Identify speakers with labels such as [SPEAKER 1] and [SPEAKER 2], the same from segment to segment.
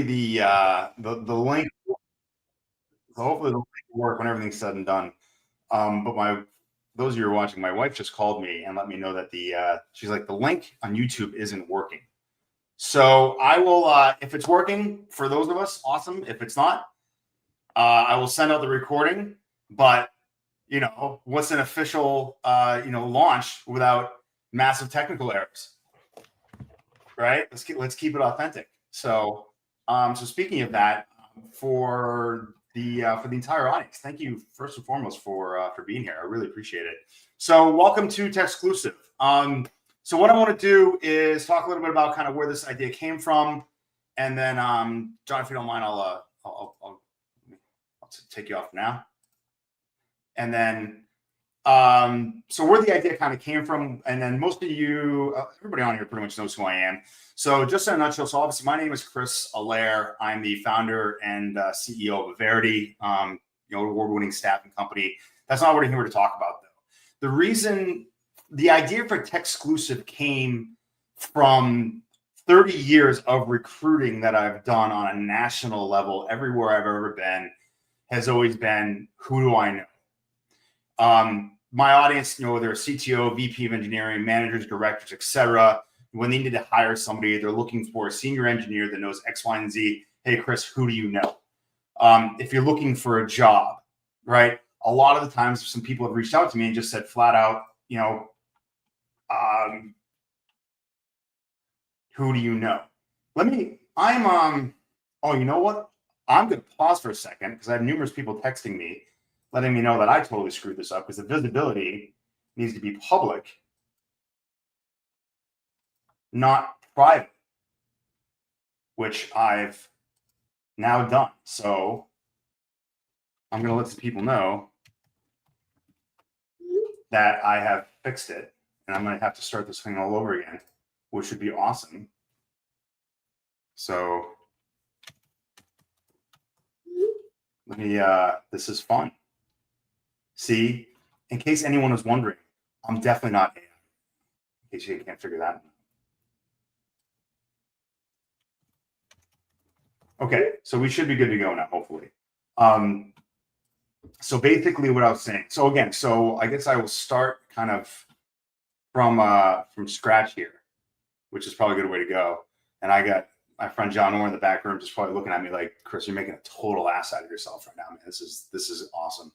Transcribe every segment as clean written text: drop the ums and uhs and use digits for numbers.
[SPEAKER 1] The link. Hopefully the link will work when everything's said and done. But those of you who are watching, my wife just called me and let me know that she's like, the link on YouTube isn't working. So I will, if it's working for those of us, awesome. If it's not, I will send out the recording. But what's an official launch without massive technical errors, right? Let's keep it authentic. So speaking of that, for the entire audience, thank you first and foremost for being here. I really appreciate it. So welcome to Techclusive. So what I want to do is talk a little bit about kind of where this idea came from, and then John, if you don't mind, I'll take you off now. And then so where the idea kind of came from, and then most of you, everybody on here pretty much knows who I am. So just in a nutshell, so obviously my name is Chris Allaire. I'm the founder and CEO of Verity, award-winning staffing company. That's not what I'm here to talk about, though. The idea for Techclusive came from 30 years of recruiting that I've done on a national level. Everywhere I've ever been has always been, who do I know? My audience, they're CTO, VP of engineering, managers, directors, etc. When they need to hire somebody, they're looking for a senior engineer that knows X, Y, and Z. Hey, Chris, who do you know? If you're looking for a job, right? A lot of the times, some people have reached out to me and just said flat out, who do you know? Oh, you know what? I'm going to pause for a second because I have numerous people texting me, letting me know that I totally screwed this up because the visibility needs to be public, not private, which I've now done. So I'm going to let some people know that I have fixed it, and I'm going to have to start this thing all over again, which would be awesome. So let me, this is fun. See, in case anyone was wondering, I'm definitely not AI, in case you can't figure that out. Okay, so we should be good to go now, hopefully. So basically what I was saying, so I guess I will start kind of from scratch here, which is probably a good way to go. And I got my friend John Orr in the back room just probably looking at me like, Chris, you're making a total ass out of yourself right now, man. This is awesome.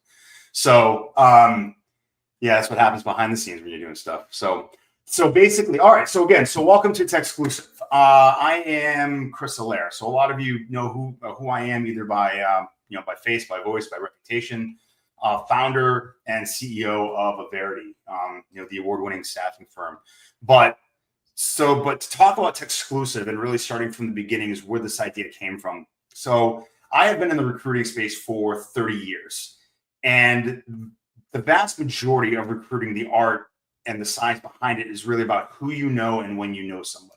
[SPEAKER 1] So yeah, that's what happens behind the scenes when you're doing stuff. So basically, all right. So welcome to Techclusive. I am Chris Allaire. So a lot of you know who I am, either by by face, by voice, by reputation. Founder and CEO of Verity, the award-winning staffing firm. But to talk about Techclusive and really starting from the beginning is where this idea came from. So I have been in the recruiting space for 30 years, and the vast majority of recruiting, the art and the science behind it, is really about who you know and when you know somebody.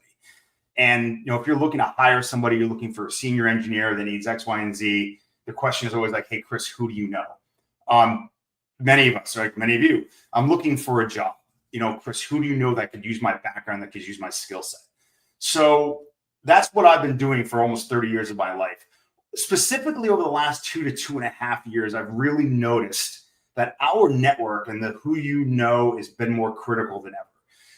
[SPEAKER 1] And if you're looking to hire somebody, you're looking for a senior engineer that needs X, Y, and Z. The question is always like, hey, Chris, who do you know? Many of us, right? Many of you, I'm looking for a job. Chris, who do you know that could use my background, that could use my skill set? So that's what I've been doing for almost 30 years of my life. Specifically over the last 2 to 2.5 years, I've really noticed that our network and the who you know has been more critical than ever.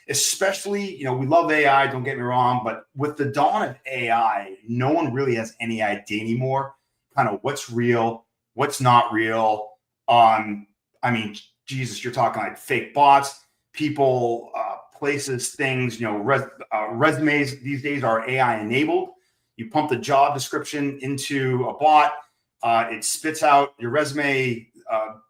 [SPEAKER 1] Especially, we love AI, don't get me wrong, but with the dawn of AI, no one really has any idea anymore, kind of what's real, what's not real. I mean, Jesus, you're talking like fake bots, people, places, things, resumes these days are AI enabled. You pump the job description into a bot, it spits out your resume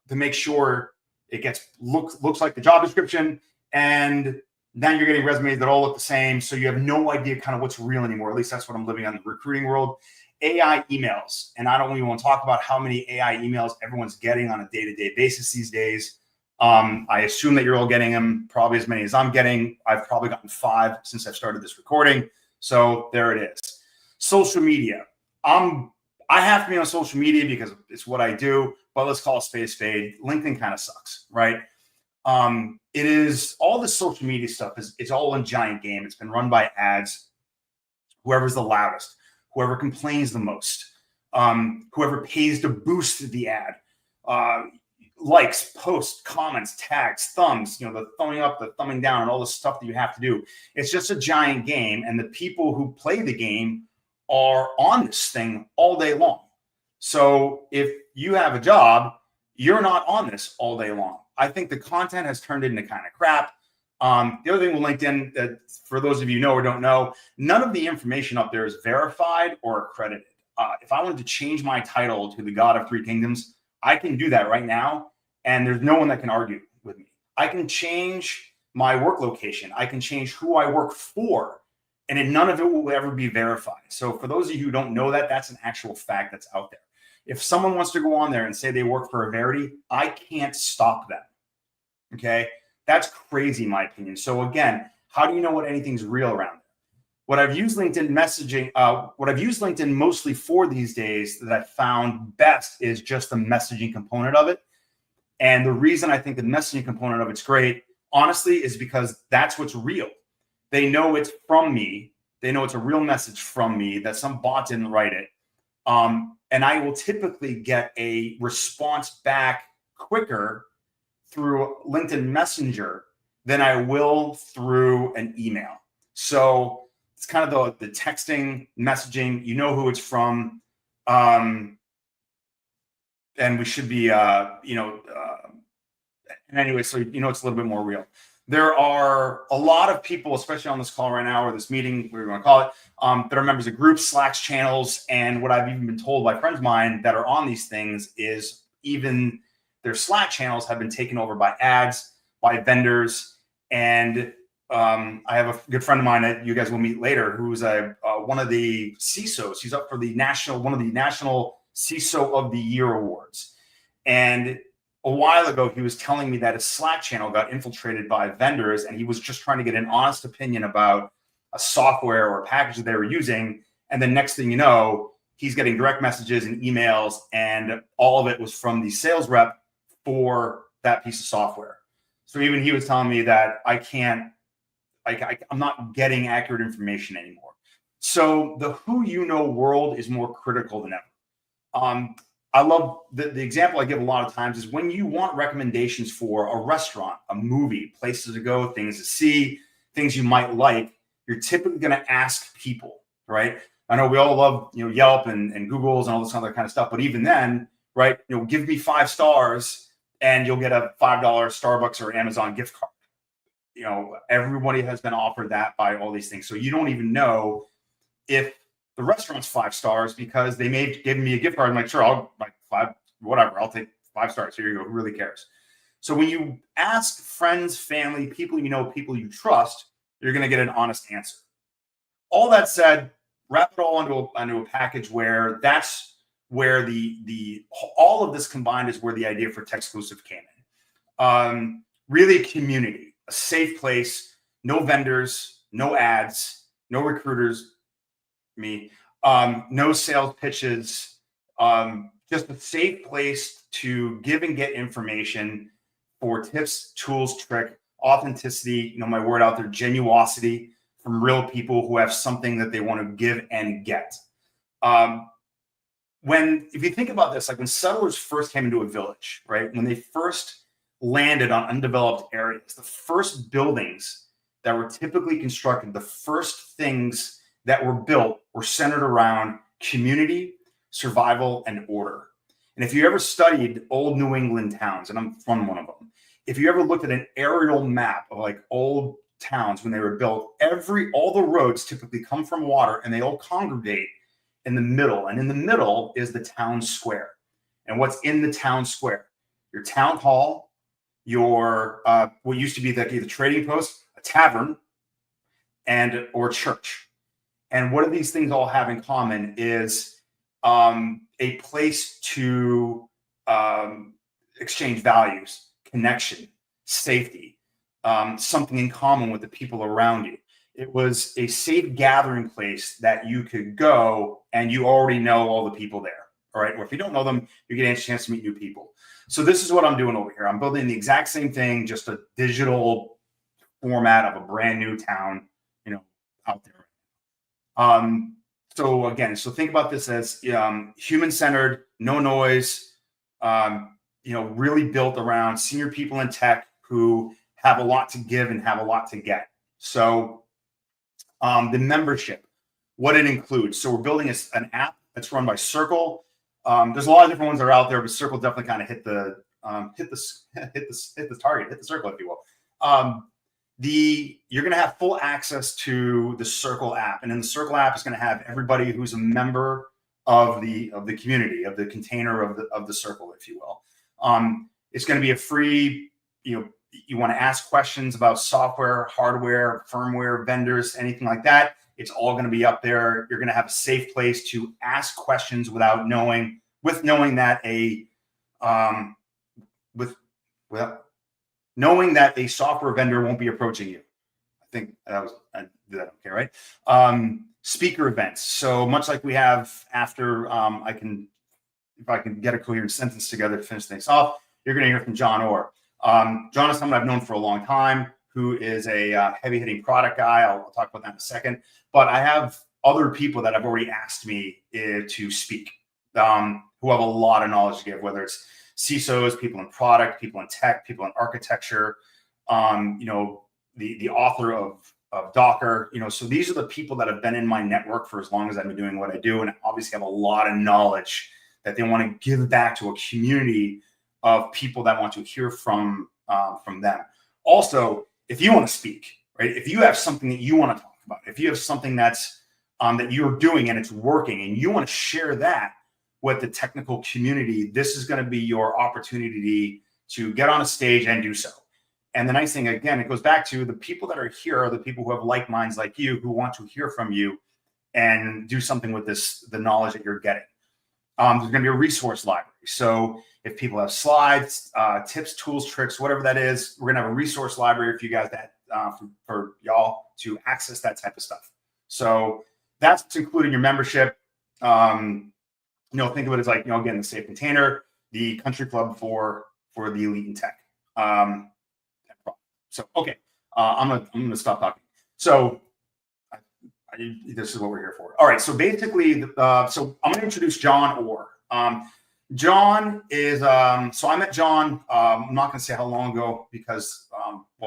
[SPEAKER 1] to make sure it looks like the job description, and then you're getting resumes that all look the same. So you have no idea kind of what's real anymore. At least that's what I'm living on in the recruiting world. AI emails, and I don't even want to talk about how many AI emails everyone's getting on a day-to-day basis these days. I assume that you're all getting them, probably as many as I'm getting. I've probably gotten 5 since I've started this recording. So there it is. Social media. I have to be on social media because it's what I do, but let's call it spade. LinkedIn kind of sucks, right? It is all this social media stuff it's all a giant game. It's been run by ads. Whoever's the loudest, whoever complains the most, whoever pays to boost the ad, likes, posts, comments, tags, thumbs, the thumbing up, the thumbing down, and all the stuff that you have to do. It's just a giant game. And the people who play the game are on this thing all day long. So if you have a job, you're not on this all day long. I think the content has turned into kind of crap. The other thing with LinkedIn, for those of you who know or don't know, none of the information up there is verified or accredited. If I wanted to change my title to the God of Three Kingdoms, I can do that right now, and there's no one that can argue with me. I can change my work location. I can change who I work for, and none of it will ever be verified. So for those of you who don't know that, that's an actual fact that's out there. If someone wants to go on there and say they work for a Verity, I can't stop them. Okay? That's crazy, in my opinion. So again, how do you know what anything's real around there? What I've used LinkedIn messaging, what I've used LinkedIn mostly for these days that I found best is just the messaging component of it. And the reason I think the messaging component of it's great, honestly, is because that's what's real. They know it's from me. They know it's a real message from me, that some bot didn't write it. And I will typically get a response back quicker through LinkedIn Messenger than I will through an email. So it's kind of the texting, messaging, you know who it's from. And we should be, and anyway, so it's a little bit more real. There are a lot of people, especially on this call right now, or this meeting, whatever you want to call it, that are members of groups, Slacks, channels. And what I've even been told by friends of mine that are on these things is even their Slack channels have been taken over by ads, by vendors. And I have a good friend of mine that you guys will meet later, who's one of the CISOs. He's up for one of the national CISO of the Year awards. And a while ago, he was telling me that his Slack channel got infiltrated by vendors, and he was just trying to get an honest opinion about a software or a package that they were using. And then next thing you know, he's getting direct messages and emails, and all of it was from the sales rep for that piece of software. So even he was telling me that I'm not getting accurate information anymore. So the who you know world is more critical than ever. I love the example I give a lot of times is when you want recommendations for a restaurant, a movie, places to go, things to see, things you might like, you're typically going to ask people, right? I know we all love, Yelp and Google's and all this other kind of stuff, but even then, right, give me 5 stars and you'll get a $5 Starbucks or Amazon gift card. Everybody has been offered that by all these things. So you don't even know if the restaurant's 5 stars because they may have given me a gift card. I'm like, sure, I'll like 5, whatever. I'll take 5 stars. Here you go. Who really cares? So when you ask friends, family, people people you trust, you're going to get an honest answer. All that said, wrap it all onto a package where that's where the all of this combined is where the idea for Techclusive came in. Really a community, a safe place, no vendors, no ads, no recruiters, no sales pitches, just a safe place to give and get information for tips, tools, trick, authenticity, my word out there, genuosity from real people who have something that they want to give and get. If you think about this, like when settlers first came into a village, right? When they first landed on undeveloped areas, the first buildings that were typically constructed, the first things that were built were centered around community, survival, and order. And if you ever studied old New England towns, and I'm from one of them, if you ever looked at an aerial map of like old towns when they were built, all the roads typically come from water and they all congregate in the middle. And in the middle is the town square. And what's in the town square? Your town hall, your what used to be the trading post, a tavern, or church. And what do these things all have in common is a place to exchange values, connection, safety, something in common with the people around you. It was a safe gathering place that you could go and you already know all the people there. All right. Or if you don't know them, you get a chance to meet new people. So this is what I'm doing over here. I'm building the exact same thing, just a digital format of a brand new town, out there. So again, so think about this as human-centered, no noise, really built around senior people in tech who have a lot to give and have a lot to get. So the membership, what it includes. So we're building an app that's run by Circle. There's a lot of different ones that are out there, but Circle definitely kind of hit the target, hit the circle, if you will. You're going to have full access to the Circle app, and in the Circle app is going to have everybody who's a member of the community, of the container of the Circle, if you will. It's going to be a free, you want to ask questions about software, hardware, firmware, vendors, anything like that. It's all going to be up there. You're going to have a safe place to ask questions without knowing that knowing that a software vendor won't be approaching you. I think I did that okay, right? Speaker events. So much like we have after, if I can get a coherent sentence together to finish things off, you're going to hear from John Orr. John is someone I've known for a long time, who is a heavy-hitting product guy. I'll talk about that in a second. But I have other people that have already asked me to speak, who have a lot of knowledge to give, whether it's CISOs, people in product, people in tech, people in architecture, the author of Docker. So these are the people that have been in my network for as long as I've been doing what I do, and obviously have a lot of knowledge that they want to give back to a community of people that want to hear from them. Also, if you want to speak, right? If you have something that you want to talk about, if you have something that's that you're doing and it's working, and you want to share that with the technical community, this is going to be your opportunity to get on a stage and do so. And the nice thing, again, it goes back to the people that are here are the people who have like minds like you, who want to hear from you and do something with the knowledge that you're getting. There's going to be a resource library. So if people have slides, tips, tools, tricks, whatever that is, we're going to have a resource library for you guys for y'all to access that type of stuff. So that's what's included in your membership. Think of it as like, again, the safe container, the country club for the elite in tech. So, okay, I'm gonna stop talking. So this is what we're here for. All right. So basically, so I'm gonna introduce John Orr. John is, so I met John, I'm not gonna say how long ago because,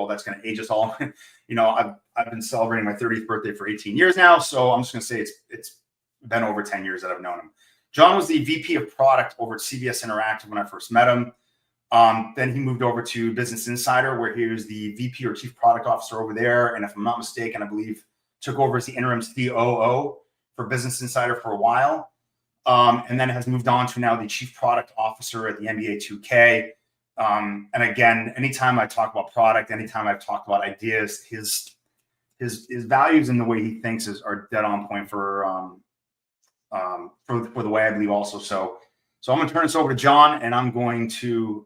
[SPEAKER 1] that's gonna age us all. I've been celebrating my 30th birthday for 18 years now. So I'm just gonna say it's been over 10 years that I've known him. John was the VP of product over at CBS Interactive when I first met him. Then he moved over to Business Insider, where he was the VP or Chief Product Officer over there. And if I'm not mistaken, I believe took over as the interim COO for Business Insider for a while. And then has moved on to now the Chief Product Officer at the NBA 2K. And again, anytime I talk about product, anytime I've talked about ideas, his values and the way he thinks are dead on point for the way I believe also. So I'm going to turn this over to John, and I'm going to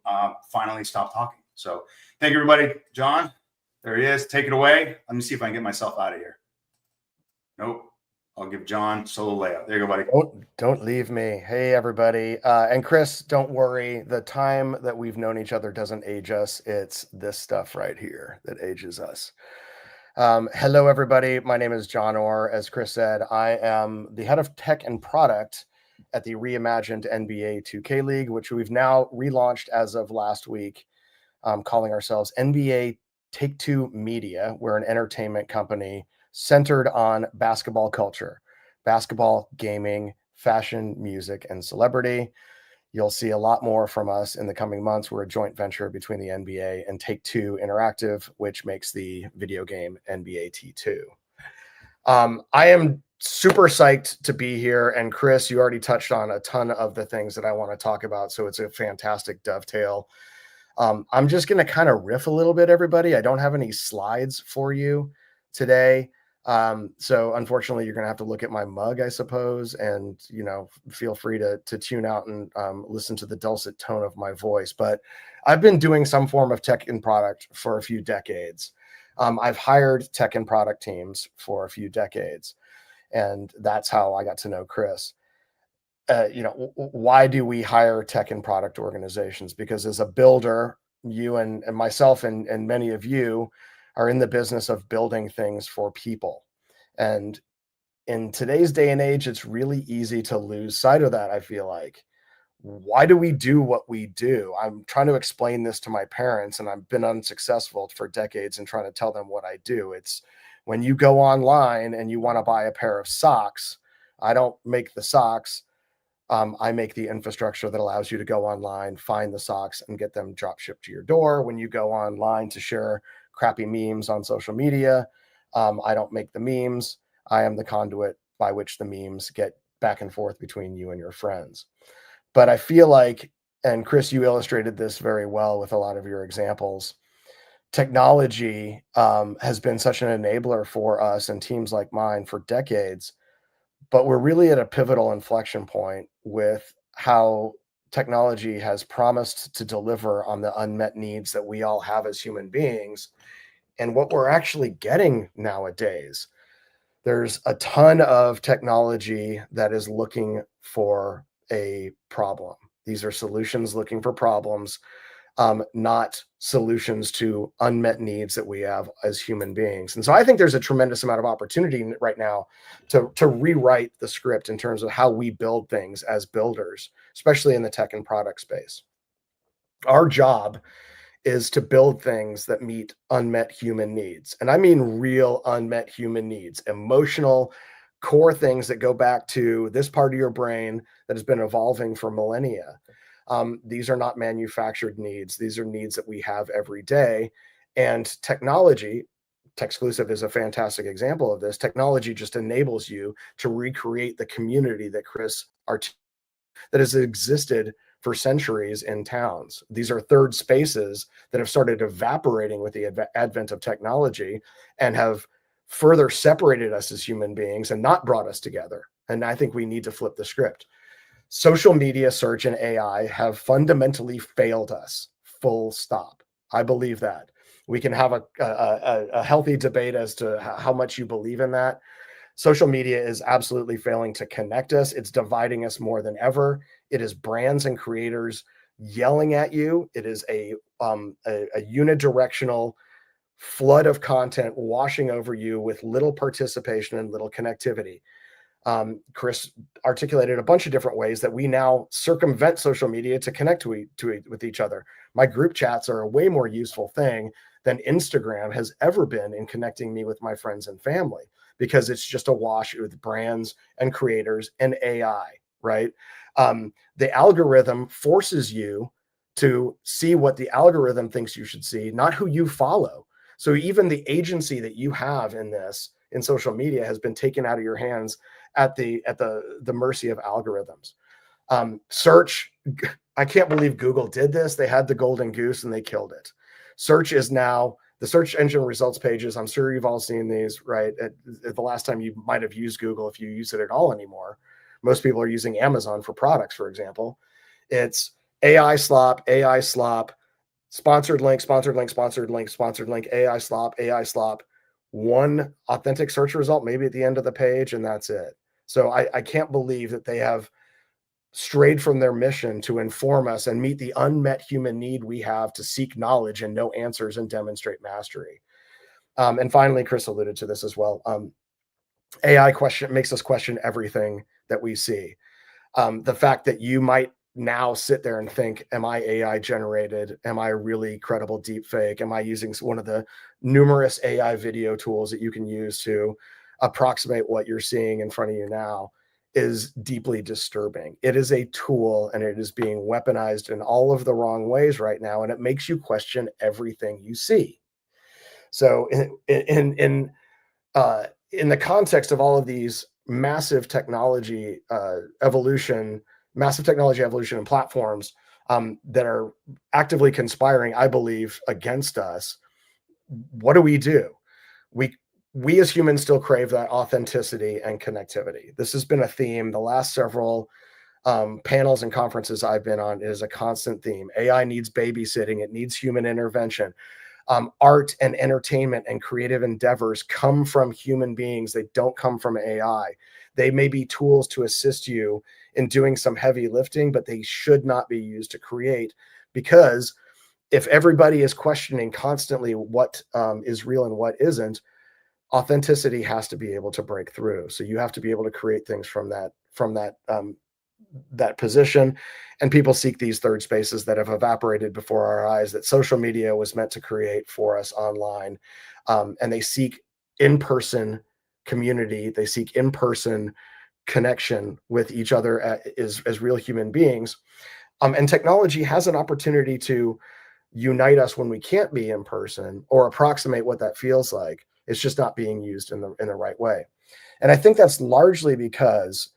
[SPEAKER 1] finally stop talking. So thank you, everybody. John, there he is. Take it away. Let me see if I can get myself out of here. Nope. I'll give John solo layout. There you go, buddy.
[SPEAKER 2] Don't leave me. Hey, everybody. And Chris, don't worry. The time that we've known each other doesn't age us. It's this stuff right here that ages us. Hello, everybody. My name is John Orr. As Chris said, I am the head of tech and product at the reimagined NBA 2K League, which we've now relaunched as of last week, calling ourselves NBA Take-Two Media. We're an entertainment company centered on basketball culture, basketball, gaming, fashion, music, and celebrity. You'll see a lot more from us in the coming months. We're a joint venture between the NBA and Take-Two Interactive, which makes the video game NBA T2. I am super psyched to be here. And Chris, you already touched on a ton of the things that I want to talk about. So it's a fantastic dovetail. I'm just going to kind of riff a little bit, everybody. I don't have any slides for you today. So unfortunately, you're going to have to look at my mug, I suppose, and, feel free to tune out and listen to the dulcet tone of my voice. But I've been doing some form of tech and product for a few decades. I've hired tech and product teams for a few decades, and that's how I got to know Chris. Why do we hire tech and product organizations? Because as a builder, you and myself and many of you are in the business of building things for people. And in today's day and age, it's really easy to lose sight of that, I feel like. Why do we do what we do? I'm trying to explain this to my parents, and I've been unsuccessful for decades in trying to tell them what I do. It's when you go online and you want to buy a pair of socks, I don't make the socks. I make the infrastructure that allows you to go online, find the socks, and get them drop shipped to your door. When you go online to share crappy memes on social media, I don't make the memes. I am the conduit by which the memes get back and forth between you and your friends. But I feel like, and Chris, you illustrated this very well with a lot of your examples. Technology has been such an enabler for us and teams like mine for decades, but we're really at a pivotal inflection point with how technology has promised to deliver on the unmet needs that we all have as human beings and what we're actually getting nowadays. There's a ton of technology that is looking for a problem. These are solutions looking for problems, not solutions to unmet needs that we have as human beings. And so I think there's a tremendous amount of opportunity right now to rewrite the script in terms of how we build things as builders, especially in the tech and product space. Our job is to build things that meet unmet human needs. And I mean real unmet human needs, emotional, core things that go back to this part of your brain that has been evolving for millennia. These are not manufactured needs. These are needs that we have every day. And technology, Techclusive is a fantastic example of this. Technology just enables you to recreate the community that Chris that has existed for centuries in towns. These are third spaces that have started evaporating with the advent of technology and have further separated us as human beings and not brought us together. And I think we need to flip the script. Social media, search, and AI have fundamentally failed us, full stop. I believe that. We can have a healthy debate as to how much you believe in that. Social media is absolutely failing to connect us. It's dividing us more than ever. It is brands and creators yelling at you. It is a unidirectional flood of content washing over you with little participation and little connectivity. Chris articulated a bunch of different ways that we now circumvent social media to connect with each other. My group chats are a way more useful thing than Instagram has ever been in connecting me with my friends and family, because it's just a wash with brands and creators and AI, right? The algorithm forces you to see what the algorithm thinks you should see, not who you follow. So even the agency that you have in this, in social media, has been taken out of your hands at the mercy of algorithms. Search, I can't believe Google did this. They had the golden goose and they killed it. Search is now the search engine results pages. I'm sure you've all seen these, right? At the last time you might have used Google, if you use it at all anymore. Most people are using Amazon for products, for example. It's AI slop, sponsored link, sponsored link, sponsored link, sponsored link, AI slop, one authentic search result, maybe at the end of the page, and that's it. So I can't believe that they have strayed from their mission to inform us and meet the unmet human need we have to seek knowledge and know answers and demonstrate mastery. And finally, Chris alluded to this as well. AI makes us question everything that we see. The fact that you might now sit there and think, am I AI generated? Am I a really credible deep fake? Am I using one of the numerous AI video tools that you can use to approximate what you're seeing in front of you now? Is deeply disturbing. It is a tool and it is being weaponized in all of the wrong ways right now. And it makes you question everything you see. So in the context of all of these massive technology evolution and platforms that are actively conspiring, I believe, against us, what do? We as humans still crave that authenticity and connectivity. This has been a theme the last several panels and conferences I've been on. It is a constant theme. AI needs babysitting. It needs human intervention. Art and entertainment and creative endeavors come from human beings. They don't come from AI. They may be tools to assist you in doing some heavy lifting, but they should not be used to create, because if everybody is questioning constantly what is real and what isn't, authenticity has to be able to break through. So you have to be able to create things from that position. And people seek these third spaces that have evaporated before our eyes that social media was meant to create for us online. And they seek in-person community. They seek in-person connection with each other as real human beings. And technology has an opportunity to unite us when we can't be in person or approximate what that feels like. It's just not being used in the right way. And I think that's largely because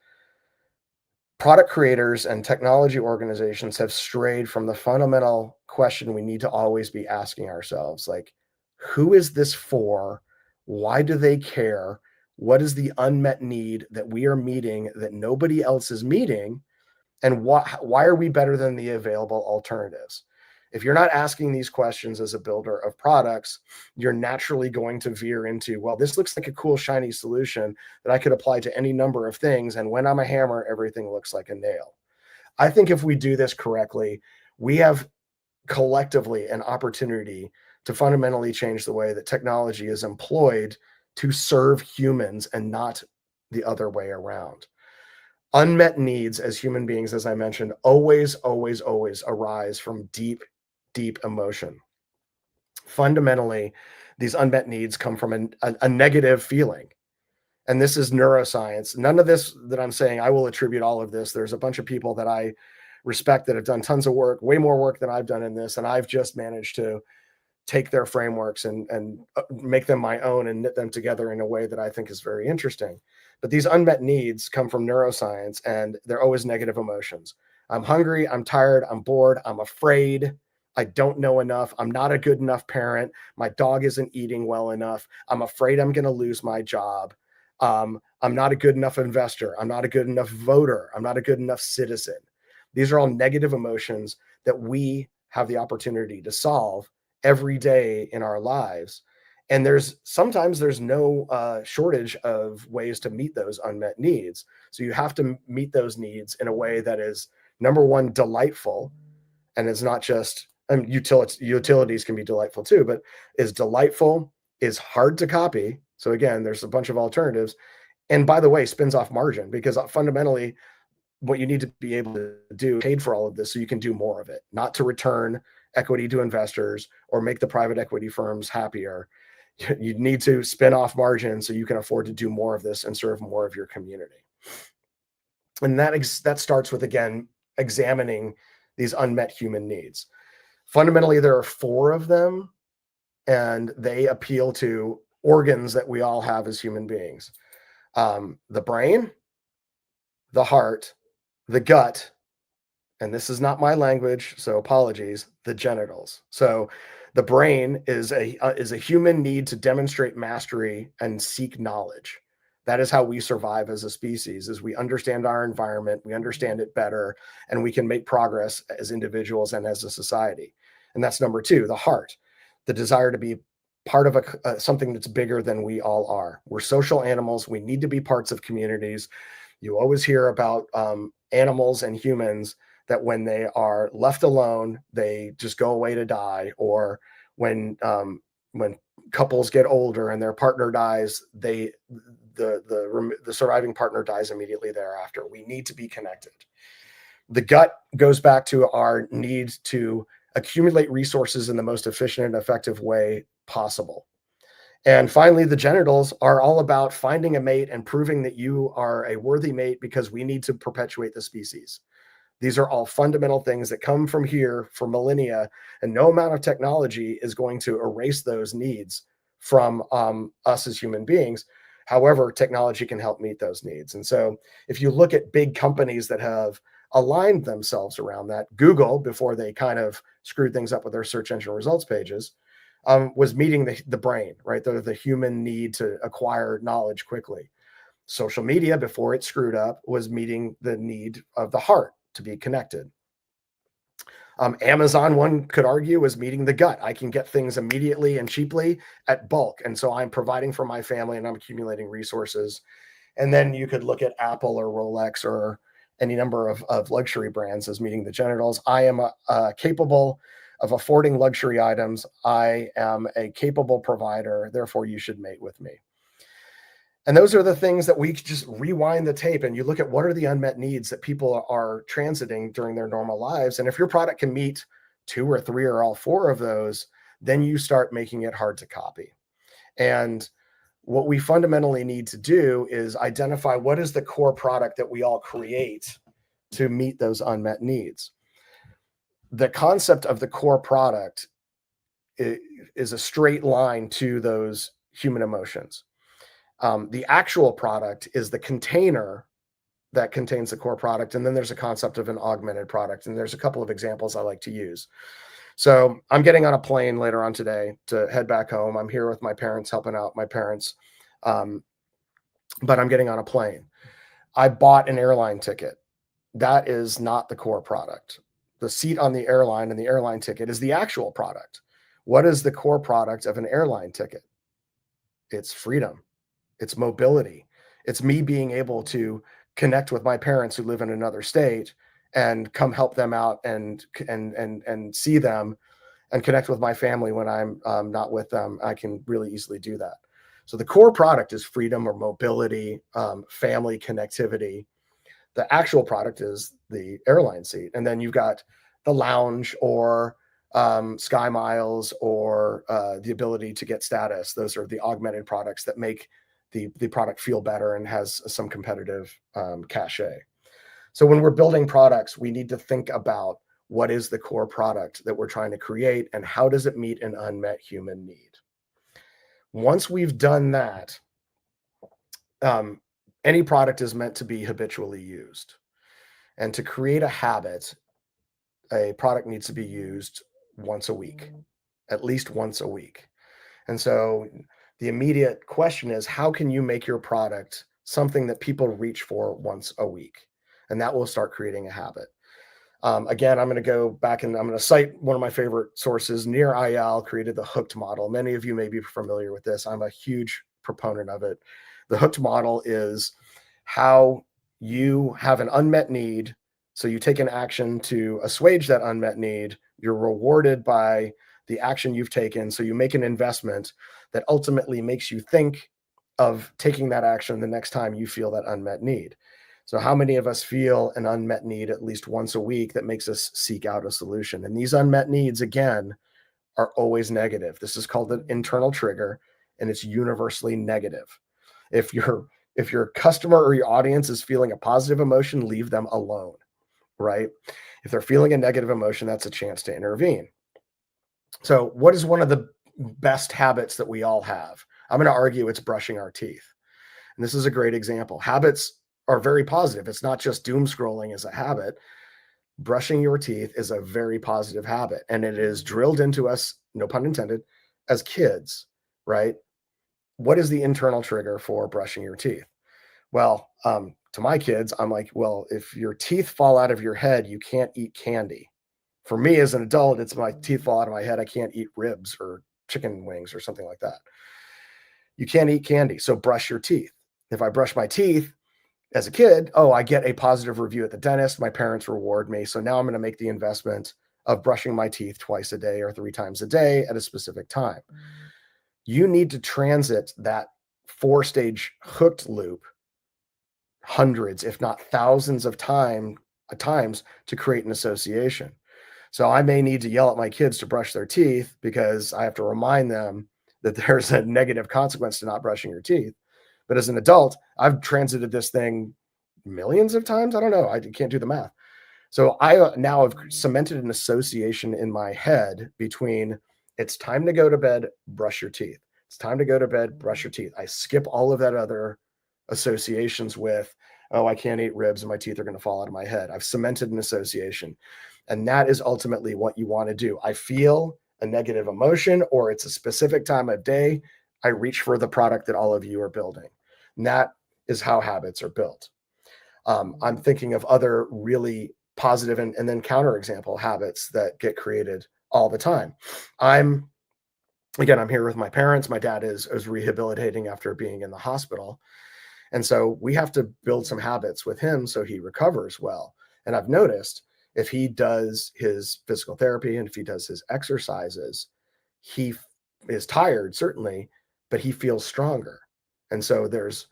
[SPEAKER 2] product creators and technology organizations have strayed from the fundamental question we need to always be asking ourselves, like, who is this for? Why do they care? What is the unmet need that we are meeting that nobody else is meeting? And why are we better than the available alternatives? If you're not asking these questions as a builder of products, you're naturally going to veer into, well, this looks like a cool, shiny solution that I could apply to any number of things. And when I'm a hammer, everything looks like a nail. I think if we do this correctly, we have collectively an opportunity to fundamentally change the way that technology is employed to serve humans and not the other way around. Unmet needs as human beings, as I mentioned, always, always, always arise from deep, deep emotion. Fundamentally, these unmet needs come from a negative feeling. And this is neuroscience. None of this that I'm saying, I will attribute all of this. There's a bunch of people that I respect that have done tons of work, way more work than I've done in this. And I've just managed to take their frameworks and make them my own and knit them together in a way that I think is very interesting. But these unmet needs come from neuroscience, and they're always negative emotions. I'm hungry, I'm tired, I'm bored, I'm afraid, I don't know enough, I'm not a good enough parent, my dog isn't eating well enough, I'm afraid I'm going to lose my job, I'm not a good enough investor, I'm not a good enough voter, I'm not a good enough citizen. These are all negative emotions that we have the opportunity to solve every day in our lives. And sometimes there's no shortage of ways to meet those unmet needs. So you have to meet those needs in a way that is, number one, delightful. And it's not just, utilities can be delightful too, but is delightful, is hard to copy. So again, there's a bunch of alternatives. And by the way, spins off margin, because fundamentally what you need to be able to do paid for all of this so you can do more of it, not to return equity to investors or make the private equity firms happier. You need to spin off margin so you can afford to do more of this and serve more of your community. And that starts with, again, examining these unmet human needs. Fundamentally, there are 4 of them, and they appeal to organs that we all have as human beings. The brain, the heart, the gut, and this is not my language, so apologies, the genitals. So the brain is a human need to demonstrate mastery and seek knowledge. That is how we survive as a species, is we understand our environment, we understand it better, and we can make progress as individuals and as a society. And that's number 2, the heart, the desire to be part of something that's bigger than we all are. We're social animals. We need to be parts of communities. You always hear about animals and humans that when they are left alone, they just go away to die. Or when couples get older and their partner dies, the surviving partner dies immediately thereafter. We need to be connected. The gut goes back to our need to accumulate resources in the most efficient and effective way possible. And finally, the genitals are all about finding a mate and proving that you are a worthy mate, because we need to perpetuate the species. These are all fundamental things that come from here for millennia, and no amount of technology is going to erase those needs from us as human beings. However, technology can help meet those needs. And so if you look at big companies that have aligned themselves around that, Google, before they kind of screwed things up with their search engine results pages, was meeting the brain, right? The human need to acquire knowledge quickly. Social media, before it screwed up, was meeting the need of the heart to be connected. Amazon, one could argue, was meeting the gut. I can get things immediately and cheaply at bulk. And so I'm providing for my family and I'm accumulating resources. And then you could look at Apple or Rolex or any number of luxury brands as meeting the genitals. I am capable of affording luxury items. I am a capable provider. Therefore, you should mate with me. And those are the things that we just rewind the tape and you look at what are the unmet needs that people are transiting during their normal lives. And if your product can meet 2 or 3 or all 4 of those, then you start making it hard to copy. And what we fundamentally need to do is identify what is the core product that we all create to meet those unmet needs. The concept of the core product is a straight line to those human emotions. The actual product is the container that contains the core product. And then there's a concept of an augmented product. And there's a couple of examples I like to use. So I'm getting on a plane later on today to head back home. I'm here with my parents, helping out my parents. But I'm getting on a plane. I bought an airline ticket. That is not the core product. The seat on the airline and the airline ticket is the actual product. What is the core product of an airline ticket? It's freedom. It's mobility. It's me being able to connect with my parents who live in another state and come help them out and see them and connect with my family when I'm not with them. I can really easily do that. So the core product is freedom or mobility, family connectivity. The actual product is the airline seat. And then you've got the lounge or Sky Miles or the ability to get status. Those are the augmented products that make the product feel better and has some competitive cachet. So when we're building products, we need to think about what is the core product that we're trying to create and how does it meet an unmet human need. Once we've done that, any product is meant to be habitually used. And to create a habit, a product needs to be used once a week, at least once a week. And so the immediate question is, how can you make your product something that people reach for once a week? And that will start creating a habit. Again, I'm going to go back and I'm going to cite one of my favorite sources. Nir Eyal created the hooked model. Many of you may be familiar with this. I'm a huge proponent of it. The hooked model is how you have an unmet need. So you take an action to assuage that unmet need. You're rewarded by the action you've taken. So you make an investment that ultimately makes you think of taking that action the next time you feel that unmet need. So how many of us feel an unmet need at least once a week that makes us seek out a solution? And these unmet needs, again, are always negative. This is called an internal trigger, and it's universally negative. If your customer or your audience is feeling a positive emotion, leave them alone, right? If they're feeling a negative emotion, that's a chance to intervene. So what is one of the best habits that we all have? I'm going to argue it's brushing our teeth. And this is a great example. Habits are very positive. It's not just doom scrolling as a habit. Brushing your teeth is a very positive habit. And it is drilled into us, no pun intended, as kids, right? What is the internal trigger for brushing your teeth? Well, to my kids, I'm like, well, if your teeth fall out of your head, you can't eat candy. For me as an adult, it's my teeth fall out of my head. I can't eat ribs or chicken wings or something like that. You can't eat candy. So brush your teeth. If I brush my teeth as a kid, I get a positive review at the dentist. My parents reward me. So now I'm going to make the investment of brushing my teeth twice a day or 3 times a day at a specific time. You need to transit that 4-stage hooked loop hundreds, if not thousands of times to create an association. So I may need to yell at my kids to brush their teeth because I have to remind them that there's a negative consequence to not brushing your teeth. But as an adult, I've transited this thing millions of times. I don't know. I can't do the math. So I now have cemented an association in my head between it's time to go to bed, brush your teeth. It's time to go to bed, brush your teeth. I skip all of that other associations with, I can't eat ribs and my teeth are going to fall out of my head. I've cemented an association. And that is ultimately what you want to do. I feel a negative emotion or it's a specific time of day. I reach for the product that all of you are building. And that is how habits are built. I'm thinking of other really positive and then counterexample habits that get created all the time. I'm here with my parents. My dad is rehabilitating after being in the hospital. And so we have to build some habits with him so he recovers well. And I've noticed if he does his physical therapy and if he does his exercises, he is tired, certainly, but he feels stronger. And so there's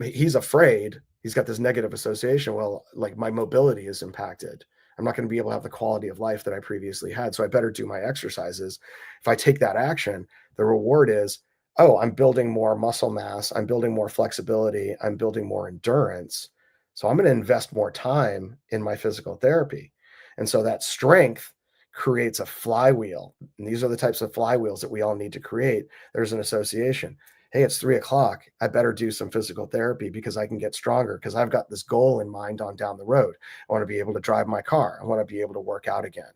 [SPEAKER 2] he's afraid. He's got this negative association. Well, like my mobility is impacted. I'm not going to be able to have the quality of life that I previously had. So I better do my exercises. If I take that action, the reward is, oh, I'm building more muscle mass. I'm building more flexibility. I'm building more endurance. So I'm going to invest more time in my physical therapy. And so that strength creates a flywheel. And these are the types of flywheels that we all need to create. There's an association. Hey, it's 3:00. I better do some physical therapy because I can get stronger because I've got this goal in mind on down the road. I want to be able to drive my car. I want to be able to work out again.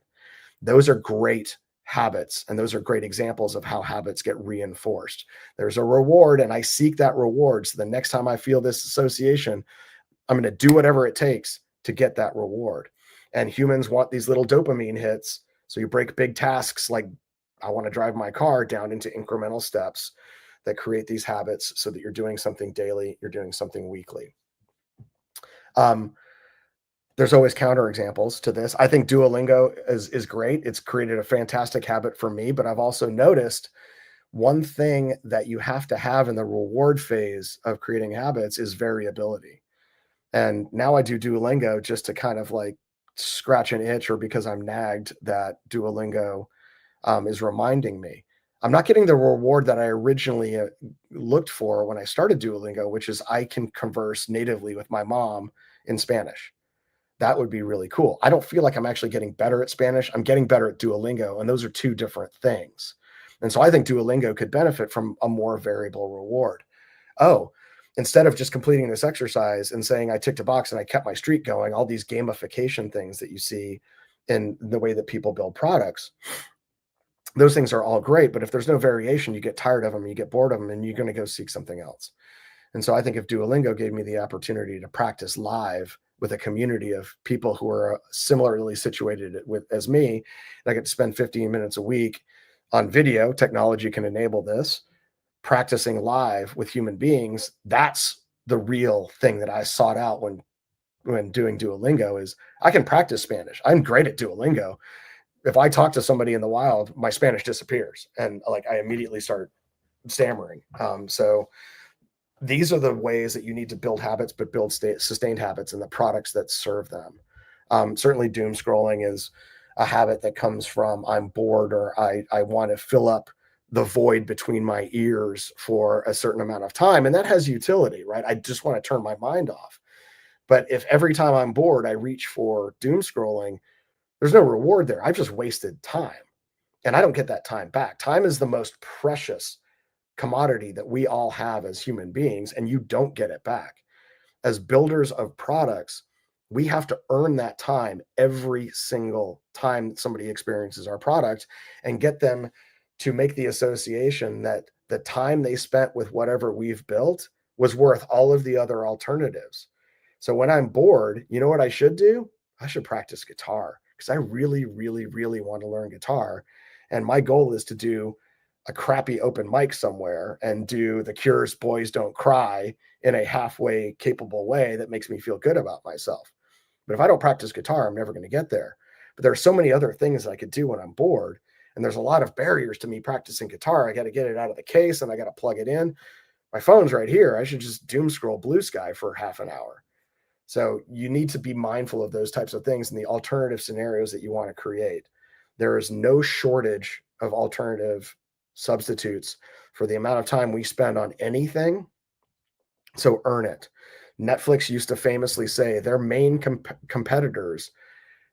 [SPEAKER 2] Those are great habits. And those are great examples of how habits get reinforced. There's a reward and I seek that reward. So the next time I feel this association, I'm going to do whatever it takes to get that reward. And humans want these little dopamine hits. So you break big tasks like I want to drive my car down into incremental steps that create these habits so that you're doing something daily, you're doing something weekly. There's always counterexamples to this. I think Duolingo is great. It's created a fantastic habit for me, but I've also noticed one thing that you have to have in the reward phase of creating habits is variability. And now I do Duolingo just to kind of like scratch an itch or because I'm nagged that Duolingo is reminding me. I'm not getting the reward that I originally looked for when I started Duolingo, which is I can converse natively with my mom in Spanish. That would be really cool. I don't feel like I'm actually getting better at Spanish. I'm getting better at Duolingo, and those are two different things. And so I think Duolingo could benefit from a more variable reward. Oh, instead of just completing this exercise and saying I ticked a box and I kept my streak going, all these gamification things that you see in the way that people build products, those things are all great. But if there's no variation, you get tired of them, you get bored of them, and you're going to go seek something else. And so I think if Duolingo gave me the opportunity to practice live with a community of people who are similarly situated as me, and I get to spend 15 minutes a week on video, technology can enable this, practicing live with human beings. That's the real thing that I sought out when doing Duolingo is I can practice Spanish. I'm great at Duolingo. If I talk to somebody in the wild, my Spanish disappears and like I immediately start stammering. So these are the ways that you need to build habits, but build sustained habits and the products that serve them. Certainly doom scrolling is a habit that comes from I'm bored or I want to fill up the void between my ears for a certain amount of time. And that has utility, right? I just want to turn my mind off. But if every time I'm bored, I reach for doom scrolling, there's no reward there. I've just wasted time and I don't get that time back. Time is the most precious commodity that we all have as human beings, and you don't get it back. As builders of products, we have to earn that time every single time that somebody experiences our product and get them to make the association that the time they spent with whatever we've built was worth all of the other alternatives. So when I'm bored, you know what I should do? I should practice guitar because I really, really, really want to learn guitar. And my goal is to do a crappy open mic somewhere and do the Cure's Boys Don't Cry in a halfway capable way that makes me feel good about myself. But if I don't practice guitar, I'm never going to get there. But there are so many other things that I could do when I'm bored. And there's a lot of barriers to me practicing guitar. I got to get it out of the case and I got to plug it in. My phone's right here. I should just doom scroll Blue Sky for half an hour. So you need to be mindful of those types of things and the alternative scenarios that you want to create. There is no shortage of alternative substitutes for the amount of time we spend on anything. So earn it. Netflix used to famously say their main competitors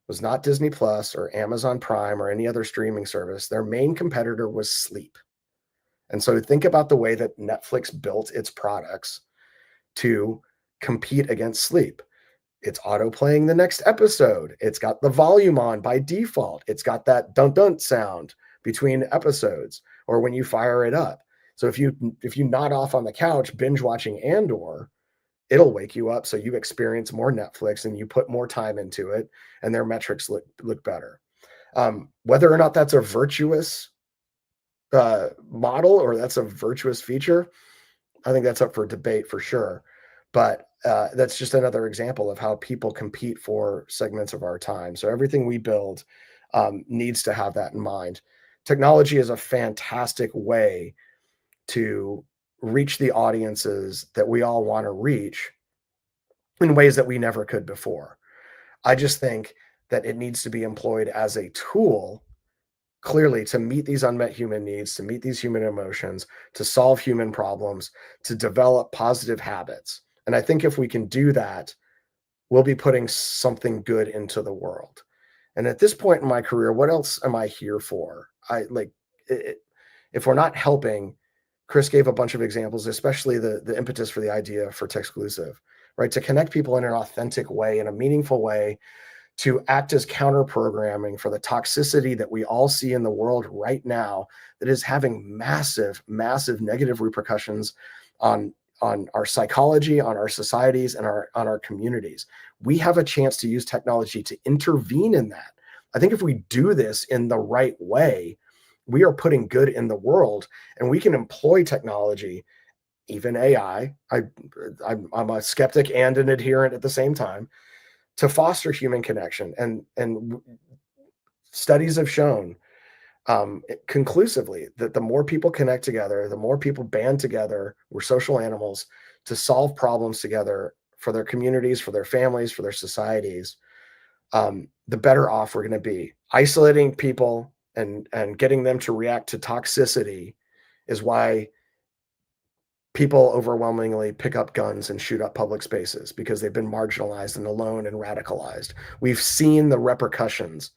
[SPEAKER 2] was not Disney Plus or Amazon Prime or any other streaming service. Their main competitor was sleep. And so think about the way that Netflix built its products to compete against sleep. It's auto playing the next episode. It's got the volume on by default. It's got that dun dun sound between episodes or when you fire it up. So if you nod off on the couch binge watching Andor, it'll wake you up so you experience more Netflix and you put more time into it and their metrics look better. Whether or not that's a virtuous model or that's a virtuous feature, I think that's up for debate for sure. But that's just another example of how people compete for segments of our time. So everything we build needs to have that in mind. Technology is a fantastic way to reach the audiences that we all want to reach in ways that we never could before. I just think that it needs to be employed as a tool, clearly, to meet these unmet human needs, to meet these human emotions, to solve human problems, to develop positive habits. And I think if we can do that, we'll be putting something good into the world. And at this point in my career, what else am I here for? If we're not helping, Chris gave a bunch of examples, especially the impetus for the idea for Techclusive, right? To connect people in an authentic way, in a meaningful way, to act as counter programming for the toxicity that we all see in the world right now that is having massive, massive negative repercussions on our psychology, on our societies, and on our communities. We have a chance to use technology to intervene in that. I think if we do this in the right way, we are putting good in the world, and we can employ technology, even AI. I'm a skeptic and an adherent at the same time, to foster human connection. And studies have shown conclusively that the more people connect together, the more people band together, we're social animals, to solve problems together for their communities, for their families, for their societies, the better off we're going to be. Isolating people and getting them to react to toxicity is why people overwhelmingly pick up guns and shoot up public spaces, because they've been marginalized and alone and radicalized. We've seen the repercussions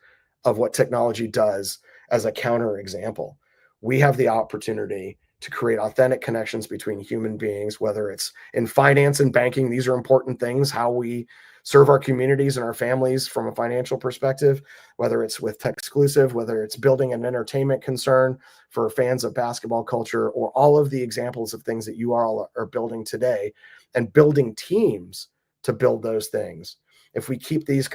[SPEAKER 2] of what technology does as a counter example. We have the opportunity to create authentic connections between human beings, whether it's in finance and banking. These are important things, how we serve our communities and our families from a financial perspective, whether it's with Techclusive, whether it's building an entertainment concern for fans of basketball culture, or all of the examples of things that you all are building today, and building teams to build those things. If we keep these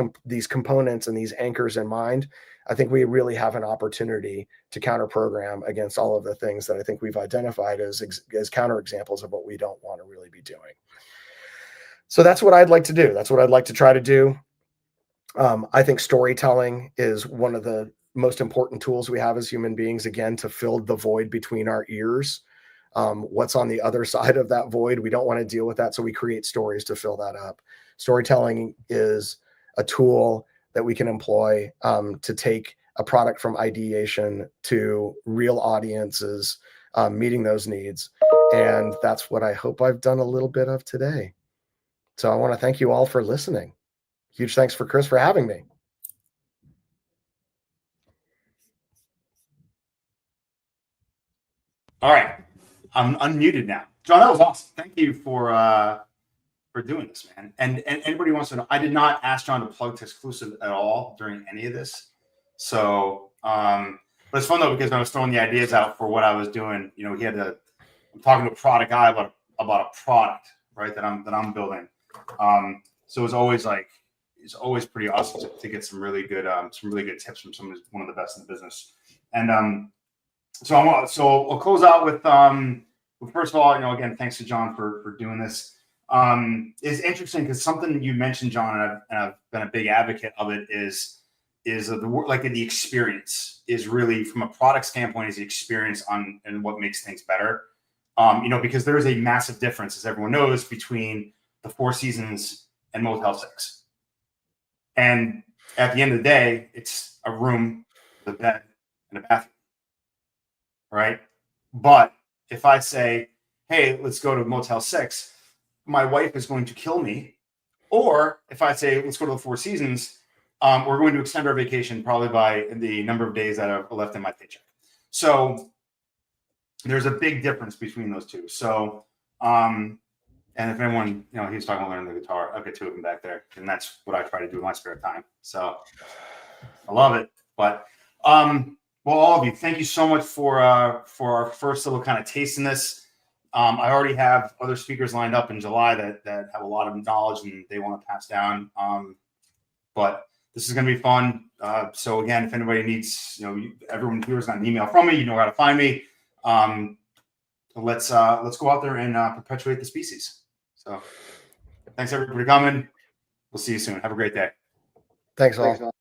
[SPEAKER 2] components and these anchors in mind, I think we really have an opportunity to counter program against all of the things that I think we've identified as counter examples of what we don't want to really be doing. So that's what I'd like to do. That's what I'd like to try to do. I think storytelling is one of the most important tools we have as human beings, again, to fill the void between our ears. What's on the other side of that void? We don't want to deal with that, so we create stories to fill that up. Storytelling is a tool that we can employ to take a product from ideation to real audiences, meeting those needs. And that's what I hope I've done a little bit of today. So I want to thank you all for listening. Huge thanks for Chris for having me.
[SPEAKER 1] All right, I'm unmuted now. John, that was awesome. Thank you for doing this, man. And anybody wants to know, I did not ask John to plug Techclusive at all during any of this. So, but it's fun though, because I was throwing the ideas out for what I was doing. You know, I'm talking to a product guy about a product, right, that I'm building. So it's always pretty awesome to get some really good tips from someone who's one of the best in the business. And so I'll close out with first of all, you know, again, thanks to John for doing this. It's interesting because something you mentioned, John, and I've been a big advocate of it, is the experience is really, from a product standpoint, is the experience and what makes things better. You know, because there is a massive difference, as everyone knows, between the Four Seasons and Motel 6. And at the end of the day, it's a room, a bed, and a bathroom, right? But if I say, hey, let's go to Motel 6, my wife is going to kill me. Or if I say, let's go to the Four Seasons, we're going to extend our vacation probably by the number of days that are left in my paycheck. So there's a big difference between those two. So, and if anyone, you know, he was talking about learning the guitar, I'll get two of them back there. And that's what I try to do in my spare time. So I love it. But, well, all of you, thank you so much for our first little kind of taste in this. I already have other speakers lined up in July that have a lot of knowledge and they want to pass down. But this is going to be fun. So again, if anybody needs, you know, everyone here has got an email from me, you know how to find me. Let's go out there and perpetuate the species. So thanks everybody for coming. We'll see you soon. Have a great day.
[SPEAKER 2] Thanks all.